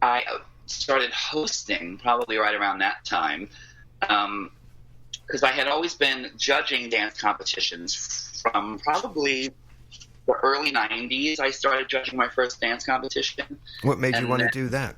I started hosting probably right around that time, because I had always been judging dance competitions from probably the early 90s. I started judging my first dance competition. What made you want to do that?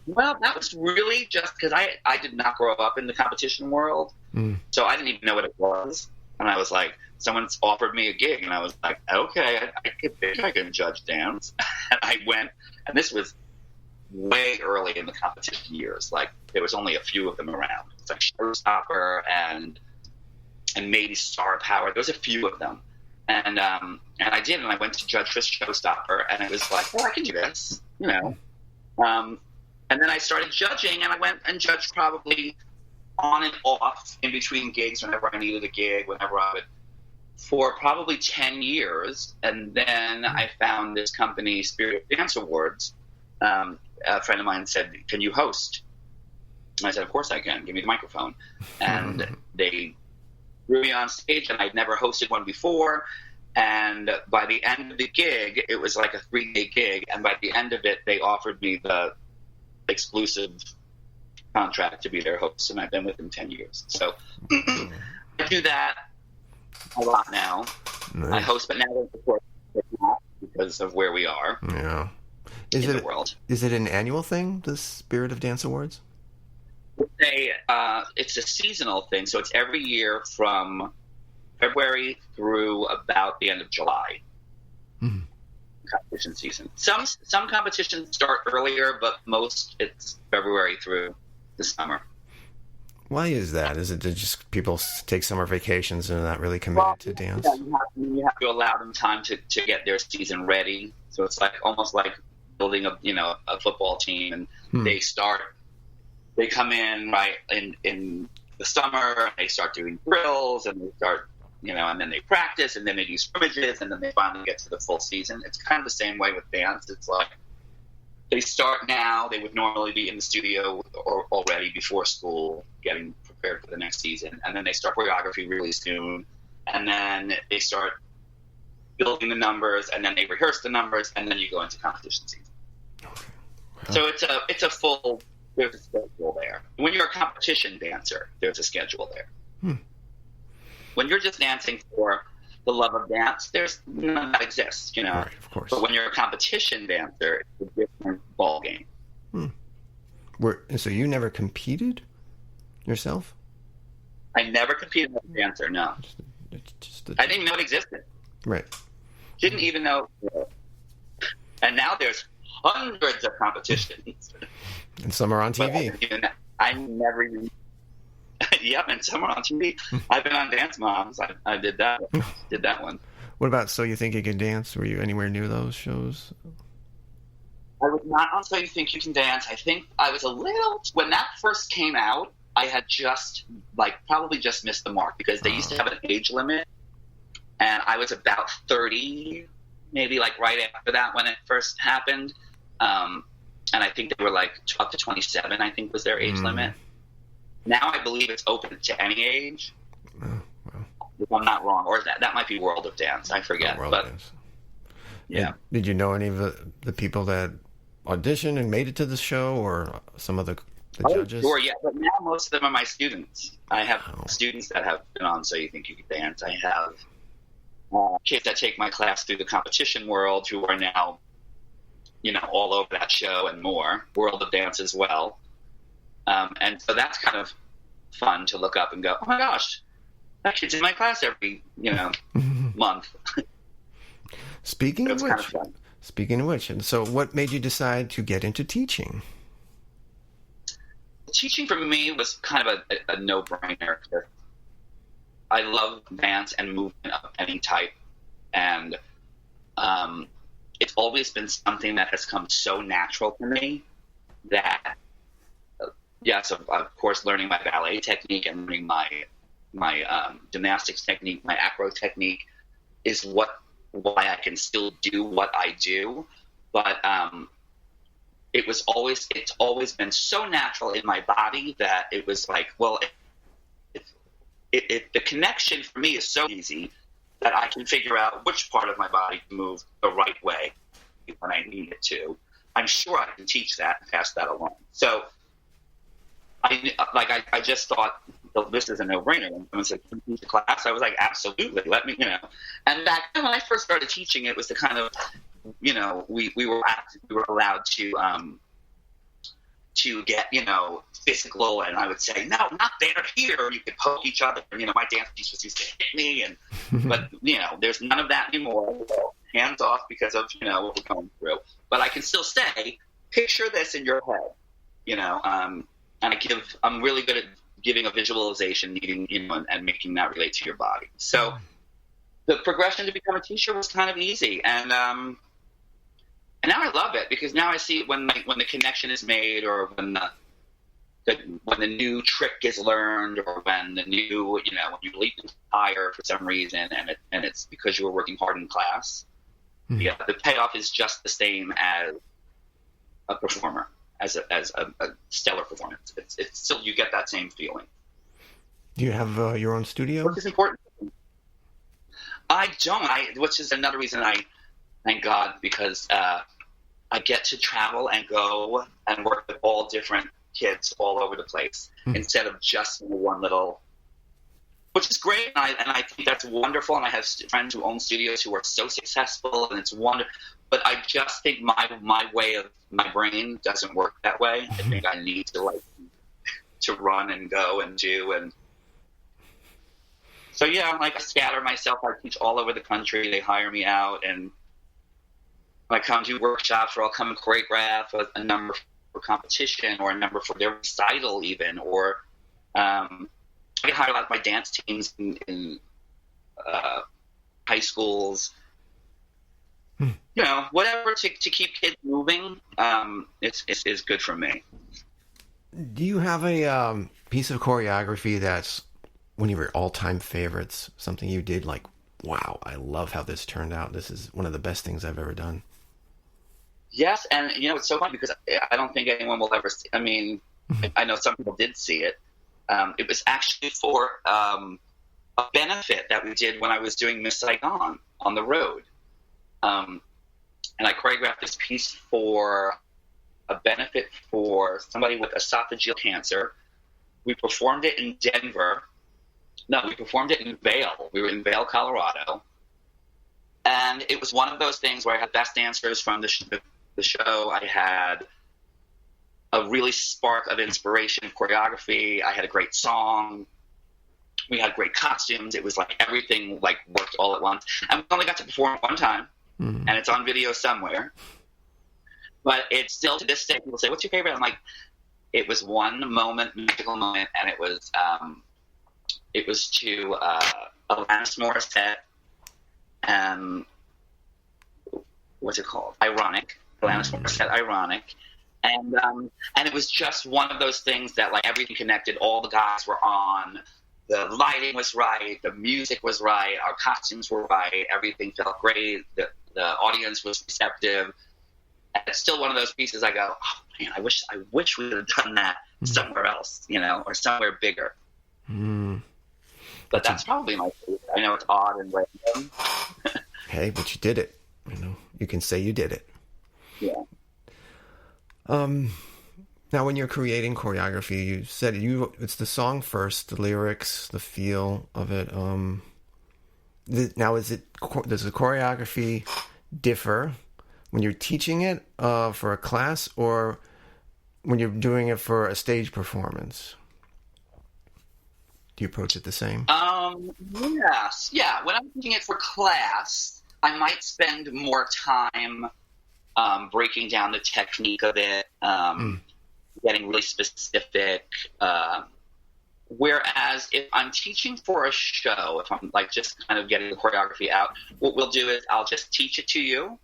Well, that was really just because I did not grow up in the competition world, so I didn't even know what it was. And I was like, someone's offered me a gig, and I was like, okay, I can judge dance. And I went, and this was way early in the competition years. Like, there was only a few of them around. It's like Showstopper and maybe Star Power. There was a few of them. And I did, and I went to judge for Showstopper, and it was like, well, I can do this, you know. And then I started judging, and I went and judged probably on and off in between gigs whenever I needed a gig, whenever I would, for probably 10 years. And then I found this company, Spirit of Dance Awards. A friend of mine said, can you host? And I said, of course I can. Give me the microphone. And they threw me on stage, and I'd never hosted one before. And by the end of the gig, it was like a 3-day gig. And by the end of it, they offered me the exclusive contract to be their host, and I've been with them 10 years. So I do that a lot now. Nice. I host, but now because of where we are in the world. Is it an annual thing, the Spirit of Dance Awards? It's a seasonal thing, so it's every year from February through about the end of July. Mm-hmm. Competition season. Some competitions start earlier, but most it's February through the summer. Why is that? Is it just people take summer vacations and are not really committed to dance? Yeah, you have to allow them time to get their season ready. So it's like almost like building a football team, and they come in right in the summer, and they start doing drills, and they start and then they practice, and then they do scrimmages, and then they finally get to the full season. It's kind of the same way with dance. It's like they start now. They would normally be in the studio or already before school getting prepared for the next season, and then they start choreography really soon, and then they start building the numbers, and then they rehearse the numbers, and then you go into competition season. Okay. Wow. So it's a full, there's a schedule there. When you're a competition dancer, there's a schedule there. When you're just dancing for the love of dance, there's none of that exists, Right, of course. But when you're a competition dancer, it's a different ball game. So you never competed yourself? I never competed as a dancer, no. I didn't even know it existed. Right. Didn't even know. And now there's hundreds of competitions. And some are on TV. I never even... Yep, and some are on TV. I've been on Dance Moms. I did that one. What about So You Think You Can Dance? Were you anywhere near those shows? I was not on So You Think You Can Dance. I think I was a little... When that first came out, I had probably just missed the mark, because they used to have an age limit, and I was about 30, maybe right after that when it first happened. And I think they were up to 27, I think was their age limit. Now I believe it's open to any age. Oh, well. If I'm not wrong. Or that might be World of Dance. I forget. World of Dance. Yeah. Did you know any of the people that auditioned and made it to the show, or some of the judges? Sure, yeah. But now most of them are my students. I have students that have been on So You Think You Can Dance. I have kids that take my class through the competition world who are now, all over that show and more. World of Dance as well. And so that's kind of fun to look up and go, oh my gosh, that kid's in my class every, month. Speaking of which, and so what made you decide to get into teaching? Teaching for me was kind of a no-brainer. I love dance and movement of any type, and it's always been something that has come so natural to me that... Yes, of course, learning my ballet technique and learning my gymnastics technique, my acro technique, is why I can still do what I do. But it's always been so natural in my body that it was like, well, the connection for me is so easy that I can figure out which part of my body to move the right way when I need it to. I'm sure I can teach that and pass that along. So I just thought, well, this is a no-brainer. When someone said, can you teach a class? I was like, absolutely, let me, And back then when I first started teaching, it was the kind of, we were allowed to get, physical, and I would say, no, not there, here. You could poke each other. My dance teachers used to hit me, but there's none of that anymore. Hands off because of what we're going through. But I can still say, picture this in your head, and I'm really good at giving a visualization, and making that relate to your body. So the progression to become a teacher was kind of easy, and now I love it because now I see it when the connection is made, or when the new trick is learned, or when the new when you leap into higher for some reason, and it's because you were working hard in class. Mm-hmm. Yeah, the payoff is just the same as a performer, as a stellar performance. It's still, you get that same feeling. Do you have your own studio? Which is important. I don't. Which is another reason I thank God, because I get to travel and go and work with all different kids all over the place, instead of just one little, which is great. And I think that's wonderful. And I have friends who own studios who are so successful, and it's wonderful. But I just think my way of my brain doesn't work that way. I think I need to run and go and do. And so, yeah, I scatter myself. I teach all over the country. They hire me out, and when I come to workshops, or I'll come and choreograph a number for competition, or a number for their recital even, or I hire a lot of my dance teams in high schools. Whatever to keep kids moving, it's good for me. Do you have a piece of choreography that's one of your all-time favorites? Something you did like, wow, I love how this turned out. This is one of the best things I've ever done. Yes, and it's so funny because I don't think anyone will ever see. I mean, I know some people did see it. It was actually for a benefit that we did when I was doing Miss Saigon on the road. And I choreographed this piece for a benefit for somebody with esophageal cancer. We performed it in Denver. No, we performed it in Vail. We were in Vail, Colorado. And it was one of those things where I had best dancers from the show. I had a really spark of inspiration of choreography. I had a great song. We had great costumes. It was like everything worked all at once. And we only got to perform one time. And it's on video somewhere. But it's still, to this day, people say, what's your favorite? I'm like, it was one moment, magical moment, and it was to Alanis Morissette, and what's it called? Ironic. Alanis Morissette, Ironic. And it was just one of those things that everything connected. All the guys were on. The lighting was right. The music was right. Our costumes were right. Everything felt great. The audience was receptive. And it's still one of those pieces I go, oh man, I wish we would have done that somewhere else, or somewhere bigger. But that's probably my favorite. I know it's odd and random. Hey, but you did it. You can say you did it. Yeah. Now, when you're creating choreography, you said it's the song first, the lyrics, the feel of it. Now, does the choreography differ when you're teaching it for a class, or when you're doing it for a stage performance? Do you approach it the same? Yes. Yeah. When I'm teaching it for class, I might spend more time breaking down the technique of it, getting really specific. Whereas if I'm teaching for a show, if I'm just kind of getting the choreography out, what we'll do is I'll just teach it to you.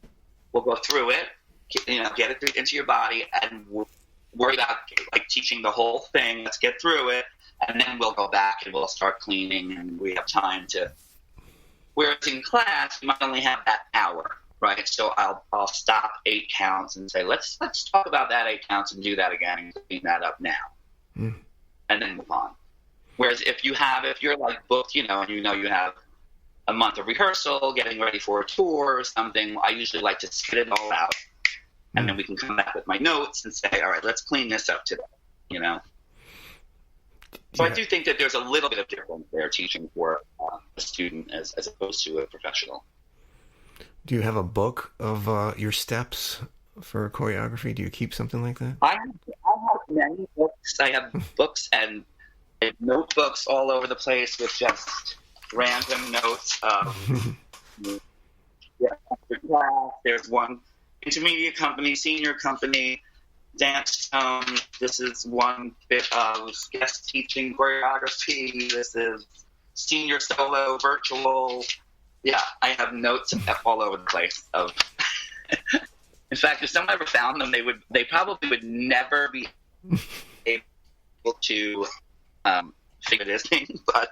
We'll go through it, get it into your body, and we'll worry about teaching the whole thing. Let's get through it, and then we'll go back and we'll start cleaning, and we have time to. Whereas in class, you might only have that hour, right? So I'll stop 8 counts and say, let's talk about that 8 counts and do that again and clean that up now, and then move on. Whereas if you're booked, and you have a month of rehearsal, getting ready for a tour or something, I usually like to skid it all out and then we can come back with my notes and say, all right, let's clean this up today, you know? So I do think that there's a little bit of difference there teaching for a student as opposed to a professional. Do you have a book of your steps for choreography? Do you keep something like that? I have many books. I have books and notebooks all over the place with just random notes. After class, there's one intermediate company, senior company, dance. This is one bit of guest teaching choreography. This is senior solo, virtual. Yeah, I have notes all over the place. In fact, if someone ever found them, they probably would never be able to figure this thing. But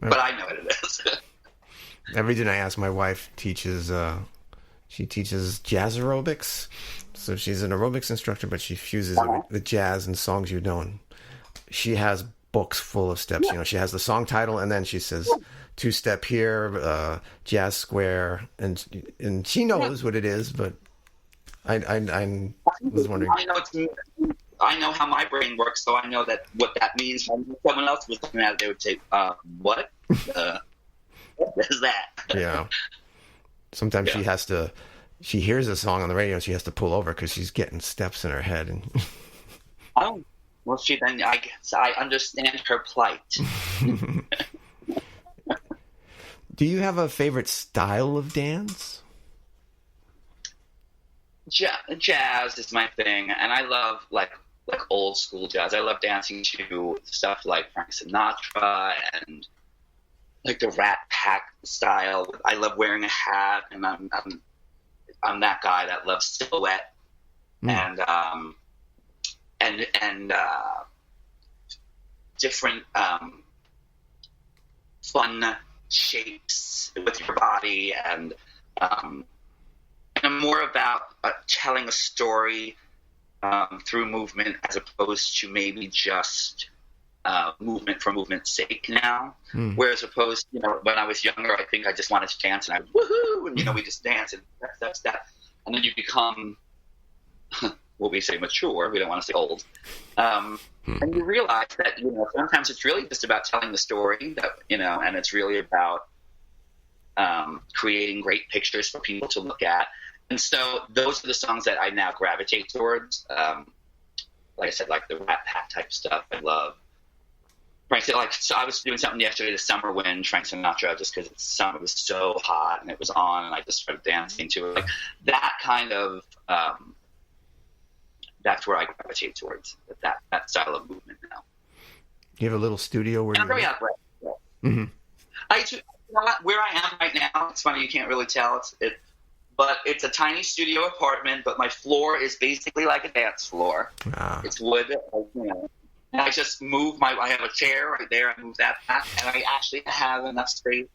I know what it is. Every day I ask, my wife teaches. She teaches jazz aerobics. So she's an aerobics instructor, but she fuses it with jazz and songs you know. And she has books full of steps. You know, she has the song title, and then she says 2-step here, jazz square, and she knows what it is. But I was wondering. I know how my brain works, so I know that what that means. When someone else was looking at it, they would say, "What? What is that?" Yeah. Sometimes she has to. She hears a song on the radio, and she has to pull over because she's getting steps in her head. And oh, well, I guess I understand her plight. Do you have a favorite style of dance? Jazz is my thing, and I love like old school jazz. I love dancing to stuff like Frank Sinatra and like the Rat Pack style. I love wearing a hat, and I'm that guy that loves silhouette and different fun shapes with your body, and I'm more about telling a story through movement as opposed to maybe just movement for movement's sake now. Whereas opposed, when I was younger, I think I just wanted to dance and I would woohoo, and we just dance and that's that. And then you become, what we say, mature. We don't want to say old. And you realize that, sometimes it's really just about telling the story that, and it's really about creating great pictures for people to look at. And so those are the songs that I now gravitate towards. Like I said, like the Rat Pack type stuff I love. So I was doing something yesterday, the Summer Wind, Frank Sinatra, just because it was so hot and it was on, and I just started dancing to it. Like that kind of, that's where I gravitate towards, that style of movement now. You have a little studio where I'm very athletic. Where I am right now, it's funny, you can't really tell. But it's a tiny studio apartment, but my floor is basically like a dance floor. It's wood, And I just move I have a chair right there. I move that back, and I actually have enough space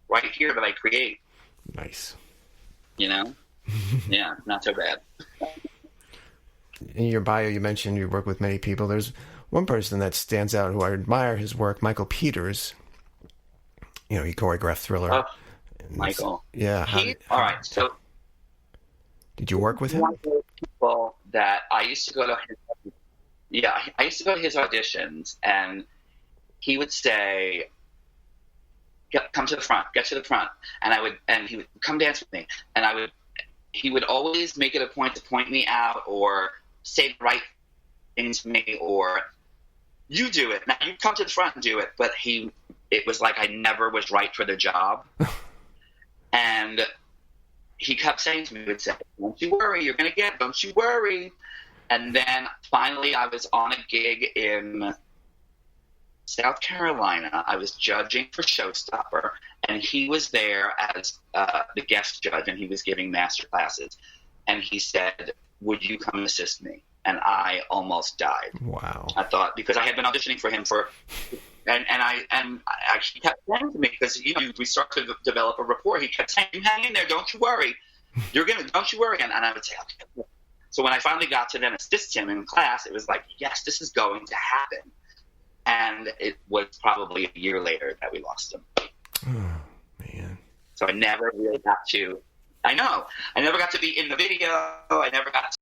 right here that I create. Nice. Yeah, not so bad. In your bio, you mentioned you work with many people. There's one person that stands out who I admire his work, Michael Peters. He choreographed Thriller. Michael. Yeah. All right. So, did you work with him? One of those people that I used to go to his auditions, and he would say, "Come to the front, get to the front," and he would come dance with me, and he would always make it a point to point me out or say the right thing to me, or you do it now. You come to the front and do it, but it was like I never was right for the job. And he kept saying to me, he would say, "Don't you worry, you're going to get it. Don't you worry." And then finally I was on a gig in South Carolina. I was judging for Showstopper, and he was there as the guest judge, and he was giving master classes. And he said, "Would you come and assist me?" And I almost died. Wow. I thought, because I had been auditioning for him and he kept saying to me, because we start to develop a rapport. He kept saying, "You hang in there, don't you worry. Don't you worry." And I would say, "Okay." So when I finally got to then assist him in class, it was like, yes, this is going to happen. And it was probably a year later that we lost him. Oh, man. So I never really got to I know. I never got to be in the video. I never got